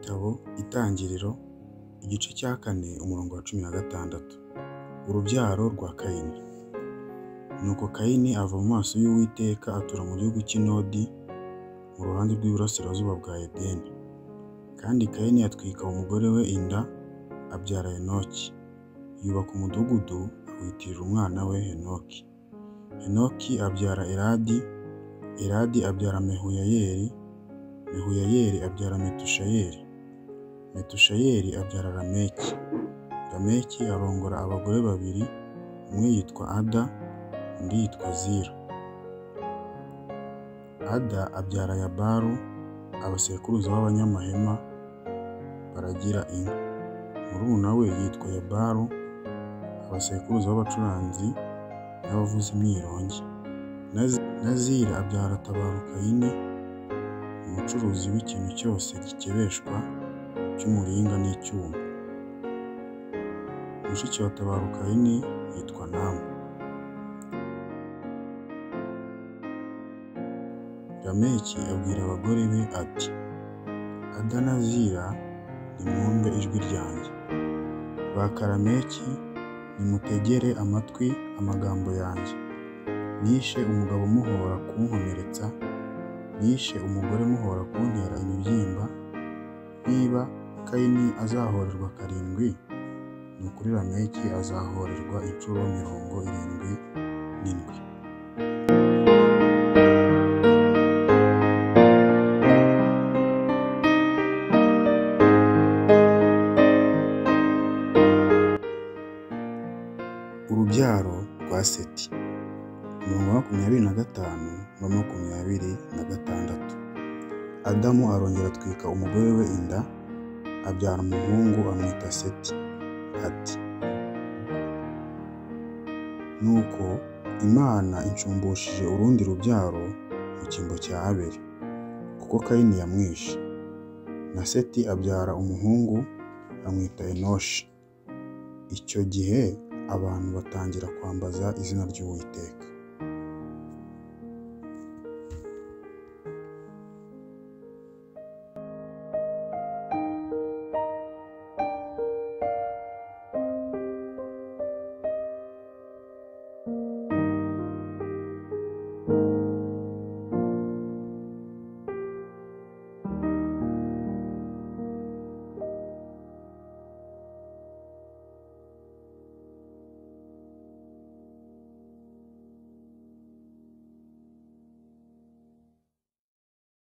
Igitabo Itangiriro igice cya 4 umurongo wa 16. Urubyaro rwa Kayini. Nuko Kayini ava mu maso y'Uwiteka atura mu gihugu cy'Inodi mu ruhande rw'iburasirazuba bwa Edeni. Kandi Kayini atwika umugore we inda abyara Henoki. Yubaka umudugudu awitirira umwana we Henoki. Henoki abyara Iradi. Iradi abyara Mehuyayeli. Mehuyayeli abyara Metushayeli. Metushayeli abyara Lameki. Lameki arongora abagore babiri, umwe yitwa Ada, undi yitwa Zira. Ada abyara Yabalu, abasekuruza b'abanyamahema baragira inka. Murumuna we yitwa Yabalu, abasekuruza b'abacuranzi n'abavuza imyirongi. Na Zira abyara Tabarukayini, umucuruzi w'ikintu cyose gikebeshwa cy'umuringa n'icyuma. Mushiki wa Tabarukayini yitwa Namu. Lameki abwira abagore be ati: Ada na Zira, nimwumve ijwi ryanjye. Ba Lameki, nimutegere amatwi amagambo yanjye. Nishe umugabo muhora kunkomeretsa, nishe umugore muhora kuntera imibyimba. Niba Kayini azahorerwa 7, ni ukuri Lameki azahorerwa inshuro 77. Urubyaro rwa Seti. Umurongo wa 25 na 26. Adamu arongera atwika umugore we inda abyara umuhungu amwita Seti. Ati: Nuko Imana incumbushije urundi rubyaro mu cyimbo cya Abeli, kuko Kayini yamwishe. Na Seti abyara umuhungu amwita Enoshi. Icyo gihe abantu batangira kwambaza izina ry'Uwiteka.